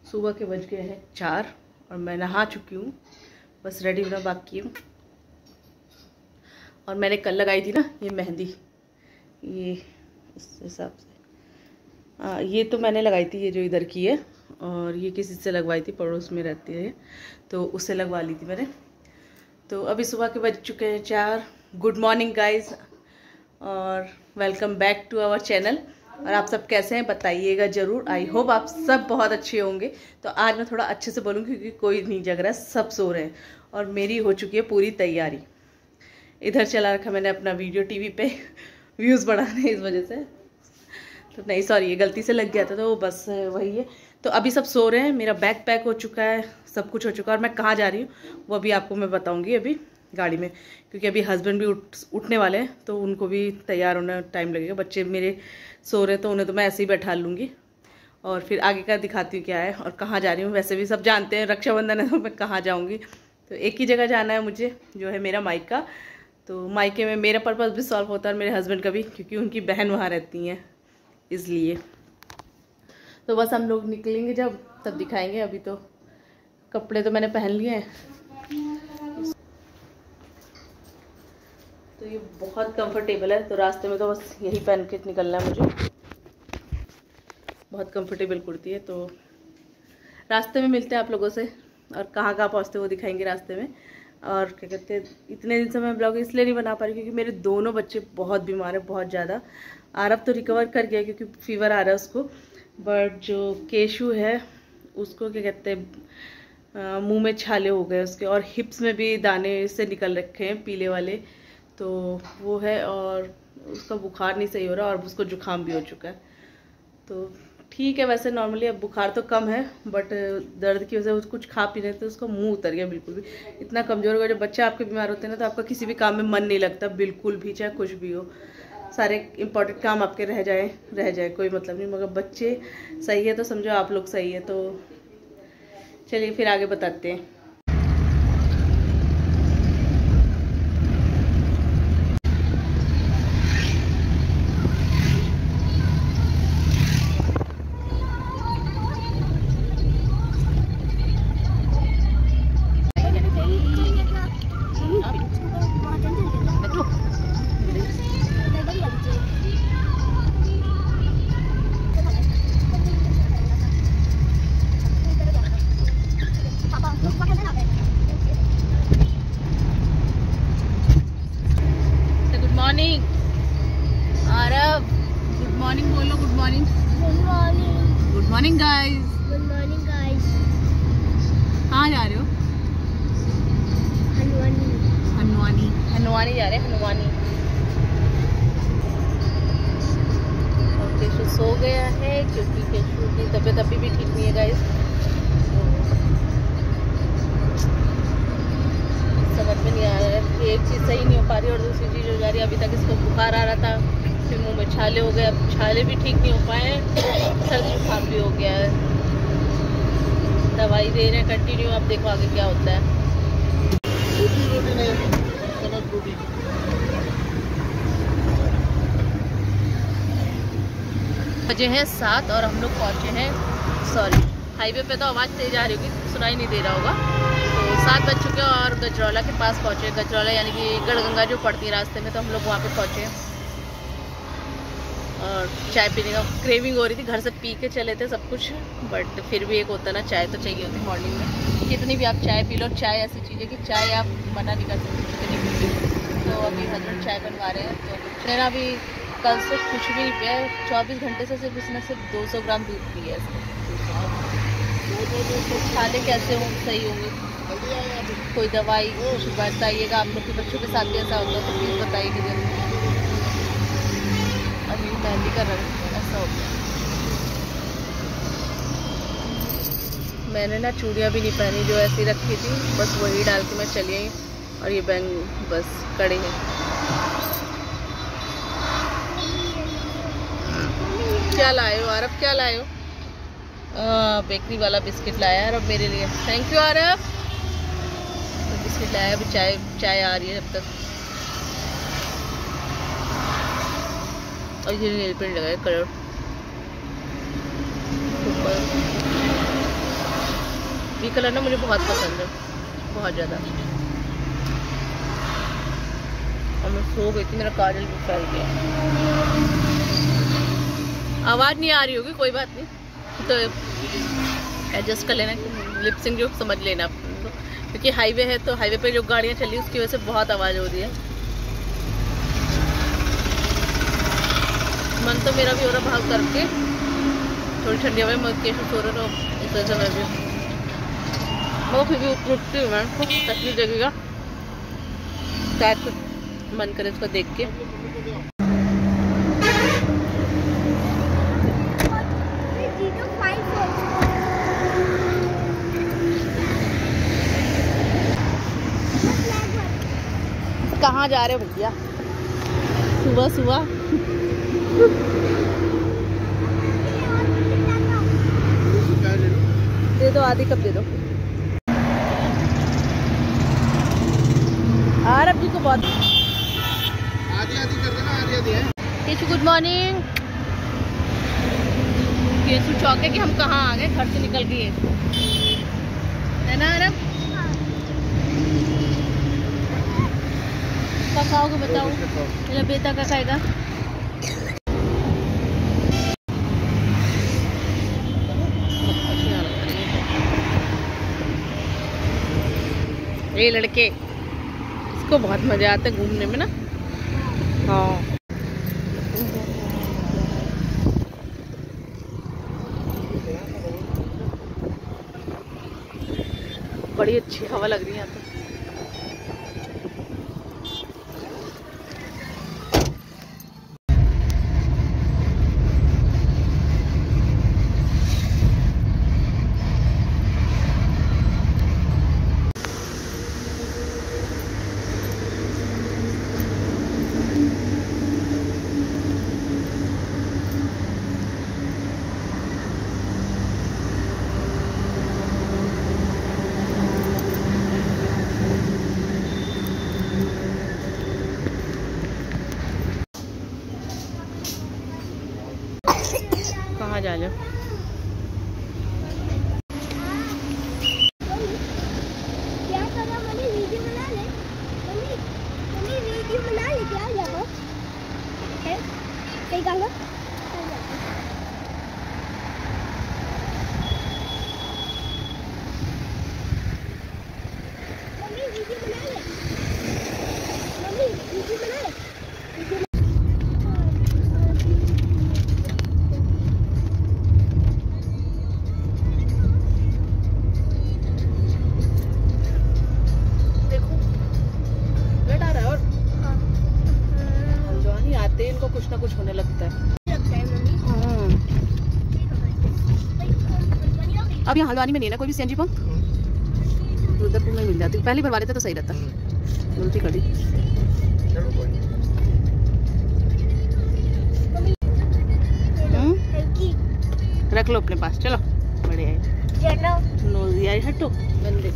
सुबह के बज गए हैं 4 और मैं नहा चुकी हूँ, बस रेडी होना बाकी हूँ। और मैंने कल लगाई थी ना ये मेहंदी, ये इस हिसाब से ये तो मैंने लगाई थी, ये जो इधर की है, और ये किसी से लगवाई थी, पड़ोस में रहती है तो उससे लगवा ली थी मैंने। तो अभी सुबह के बज चुके हैं 4। गुड मॉर्निंग गाइज और welcome back to our channel. और आप सब कैसे हैं बताइएगा ज़रूर। आई होप आप सब बहुत अच्छे होंगे। तो आज मैं थोड़ा अच्छे से बोलूँगी क्योंकि कोई नहीं जग रहा है, सब सो रहे हैं और मेरी हो चुकी है पूरी तैयारी। इधर चला रखा मैंने अपना वीडियो टीवी पे व्यूज़ बढ़ाने, इस वजह से तो नहीं, सॉरी, ये गलती से लग गया था, तो बस वही है। तो अभी सब सो रहे हैं, मेरा बैग पैक हो चुका है, सब कुछ हो चुका है और मैं कहाँ जा रही हूँ वो अभी आपको मैं बताऊँगी अभी गाड़ी में, क्योंकि अभी हस्बैंड भी उठने वाले हैं तो उनको भी तैयार होना टाइम लगेगा। बच्चे मेरे सो रहे हैं तो उन्हें तो मैं ऐसे ही बैठा लूँगी और फिर आगे का दिखाती हूँ क्या है और कहाँ जा रही हूँ। वैसे भी सब जानते हैं रक्षाबंधन है तो मैं कहाँ जाऊँगी। तो एक ही जगह जाना है मुझे, जो है मेरा मायका। तो मायके में मेरा पर्पज़ भी सॉल्व होता है और मेरे हस्बैंड का भी, क्योंकि उनकी बहन वहाँ रहती हैं इसलिए। तो बस हम लोग निकलेंगे जब तब दिखाएंगे। अभी तो कपड़े तो मैंने पहन लिए हैं। तो ये बहुत कंफर्टेबल है, तो रास्ते में तो बस यही पहन के निकलना है मुझे। बहुत कंफर्टेबल कुर्ती है। तो रास्ते में मिलते हैं आप लोगों से और कहाँ कहाँ पहुँचते वो दिखाएंगे रास्ते में। और क्या कहते हैं, इतने दिन से मैं ब्लॉग इसलिए नहीं बना पा रही क्योंकि मेरे दोनों बच्चे बहुत बीमार हैं, बहुत ज़्यादा। आरब तो रिकवर कर गया क्योंकि फीवर आ रहा है उसको, बट जो केशु है उसको क्या कहते हैं मुंह में छाले हो गए उसके, और हिप्स में भी दाने से निकल रखे हैं पीले वाले, तो वो है। और उसका बुखार नहीं सही हो रहा और उसको जुकाम भी हो चुका है। तो ठीक है, वैसे नॉर्मली अब बुखार तो कम है, बट दर्द की वजह से कुछ खा पी रहे थे, उसका मुंह उतर गया बिल्कुल भी। इतना कमज़ोर होगा, जब बच्चे आपके बीमार होते हैं ना तो आपका किसी भी काम में मन नहीं लगता बिल्कुल भी, चाहे कुछ भी हो। सारे इंपॉर्टेंट काम आपके रह जाए कोई मतलब नहीं, मगर बच्चे सही है तो समझो आप लोग सही है। तो चलिए फिर आगे बताते हैं। Good morning guys. Good morning guys. कहाँ जा रहे हो? हनुमानी जा रहे हैं, हनुमानी। और केशु सो गया है क्योंकि केशु की तबीयत अभी भी ठीक नहीं है गाइस। समझ में नहीं आ रहा है कि एक चीज़ सही नहीं हो पा रही और दूसरी चीज़ हो जा रही है। अभी तक इसको बुखार आ रहा था, फिर मुंह में छाले हो गए, अब छाले भी ठीक नहीं हो पाए, सर्दी जुकाम भी हो गया है। दवाई दे रहे हैं कंटिन्यू, अब देखो आगे क्या होता है। बजे हैं 7 और हम लोग पहुँचे हैं, सॉरी हाईवे पे तो आवाज़ तेज आ रही होगी, सुनाई नहीं दे रहा होगा। तो 7 बज चुके हैं और गजरौला के पास पहुँचे। गजरौला यानी कि गढ़गंगा जो पड़ती है रास्ते में, तो हम लोग वहाँ पे पहुँचे और चाय पीने का क्रेविंग हो रही थी। घर से पी के चले थे सब कुछ, बट फिर भी एक होता ना, चाय तो चाहिए होती मॉर्निंग में। कितनी भी आप चाय पी लो, चाय ऐसी चीज़ है कि चाय आप मना नहीं कर सकते कितनी भी। तो अभी हस्बैंड चाय बनवा रहे हैं। तो मेरा भी कल से कुछ भी नहीं पिया है, 24 घंटे से सिर्फ उसने सिर्फ 200 ग्राम दूध पिया है। तो छाले कैसे हों सही होंगे, कोई दवाई कुछ बताइएगा। आप लोग के बच्चों के साथ भी ऐसा होता है तो प्लीज़ बताइए जरूर। अभी मेहंदी का रंग ऐसा हो गया। मैंने ना चूड़ियाँ भी नहीं पहनी, जो ऐसी रखी थी बस वही डाल के मैं चली आई। और ये बैंग बस कड़े हैं। क्या लाए हो आरब, क्या लाए हो? बेकरी वाला बिस्किट लाया है और मेरे लिए। थैंक यू आरब। तो बिस्किट लाया, अभी चाय आ रही है जब तक। और ये नेल पेंट लगाया कलर ऊपर। ये कलर ना मुझे बहुत पसंद है, बहुत ज़्यादा। और मैं सो गई थी, मेरा काजल भी फैल गया। आवाज़ नहीं आ रही होगी, कोई बात नहीं, तो एडजस्ट कर लेना, लिप सिंक जो समझ लेना, क्योंकि हाईवे है तो हाईवे पे जो गाड़ियाँ चल रही है उसकी वजह से बहुत आवाज़ हो रही है। मन तो मेरा भी हो रहा भाग करके, थोड़ी ठंडी हवा में केशव सो रहा हो, इस वजह से मैं भी वो फिर भी उठती हूँ। मैं तकलीफ लगेगा, शायद कुछ मन करे इसको देख के। कहाँ जा रहे हो भैया सुबह सुबह? दे दो, आधी कप दे दो। आरब जी को बहुत आधी आधी कर देना, आधी आधी है। Keshu good morning. केशु चौक है कि हम कहाँ आ गए, घर से निकल गए है ना आरब? क्या खाओगे बताओ? मेरा बेटा क्या खाएगा? ये लड़के, इसको बहुत मजा आता है घूमने में ना। हाँ बड़ी अच्छी हवा लग रही है यहाँ पे। कहाँ जा रहे हो? क्या कर रहा? मम्मी वीडियो बना ले। मम्मी वीडियो बना ले। क्या जाओ है कहीं जाओ? मम्मी वीडियो बना ले। मम्मी वीडियो बना ले। इनको कुछ ना कुछ होने लगता है। अब यहाँ हल्द्वानी में नहीं है ना कोई भी सीएनजी पंप, रुद्रपुर में मिल जाती। पहले भरवा लेते तो सही रहता। गलती करी। रख लो अपने पास, चलो बढ़िया है। नोजी आई हटो बंदे।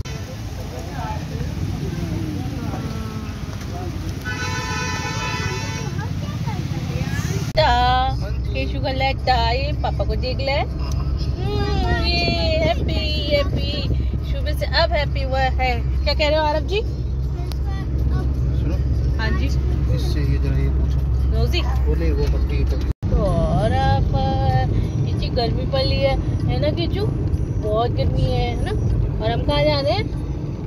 केशु का लेटा, ये पापा को देख ले। ये हैप्पी हैप्पी सुबह से अब हैप्पी हुआ है। क्या कह रहे हो आरब जी? सुनो। हाँ जी। इससे ये जरा ये पूछो। नोजी। बोले वो पट्टी और आप किसी गर्मी पड़ी है ना किचू? बहुत गर्मी है ना। और हम कहाँ जा रहे हैं?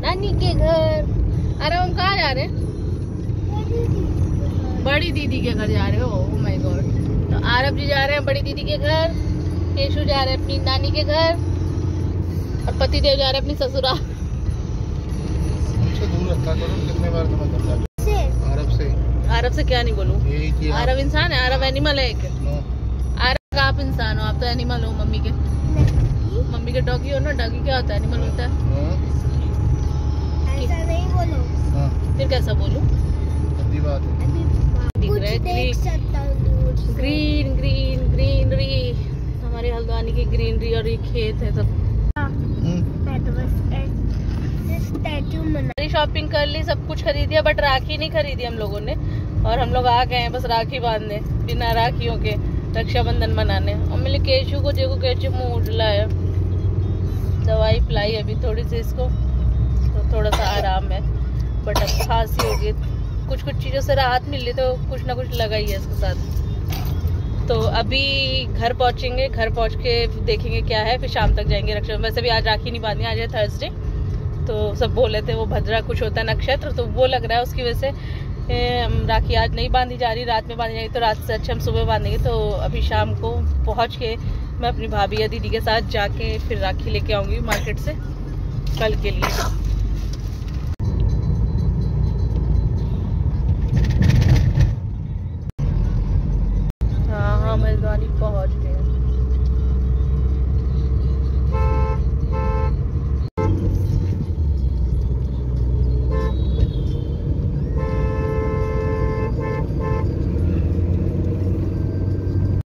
नानी के घर। अरे हम कहाँ जा रहे हैं? बड़ी दीदी के घर जा रहे हो? Oh my God. तो आरब जी जा रहे हैं बड़ी दीदी के घर, केशु जा रहे हैं अपनी नानी के घर, और पति देव जा रहे हैं अपनी ससुराल। हमसे दूर रखा करो। कितने बार तुम्हें समझा आरब से? आरब से क्या नहीं बोलूं? आरब इंसान है, आरब एनिमल है एक। आरब आप इंसान हो, आप तो एनिमल हो। मम्मी के डॉगी हो ना। डॉगी क्या होता है? एनिमल होता है। ऐसा नहीं बोलो। फिर कैसा बोलूं? बात ग्रीन ग्रीन ग्रीनरी, हमारे हल्द्वानी की ग्रीनरी, और ये खेत है सब। शॉपिंग कर ली, सब कुछ खरीदिया, बट राखी नहीं खरीदी हम लोगों ने। और हम लोग आ गए हैं बस राखी बांधने, बिना राखियों के रक्षाबंधन मनाने। और मैंने केशु को देखो कैसे मुंह उजला है। दवाई पिलाई अभी थोड़ी सी इसको, तो थोड़ा सा आराम है। बट अब खांसी हो गई, कुछ कुछ चीज़ों से राहत मिल रही, तो कुछ ना कुछ लगा ही है इसके साथ। तो अभी घर पहुंचेंगे, घर पहुंच के देखेंगे क्या है, फिर शाम तक जाएंगे रक्षाबंधन। वैसे भी आज राखी नहीं बांधनी, आज है थर्सडे, तो सब बोले थे वो भद्रा कुछ होता है नक्षत्र, तो वो लग रहा है उसकी वजह से राखी आज नहीं बांधी जा रही, रात में बांधी जाएगी। तो रात से अच्छा हम सुबह बांधेंगे। तो अभी शाम को पहुंच के मैं अपनी भाभी या दीदी के साथ जाके फिर राखी लेके आऊँगी मार्केट से कल के लिए। हाँ, मेजबानी पहुंच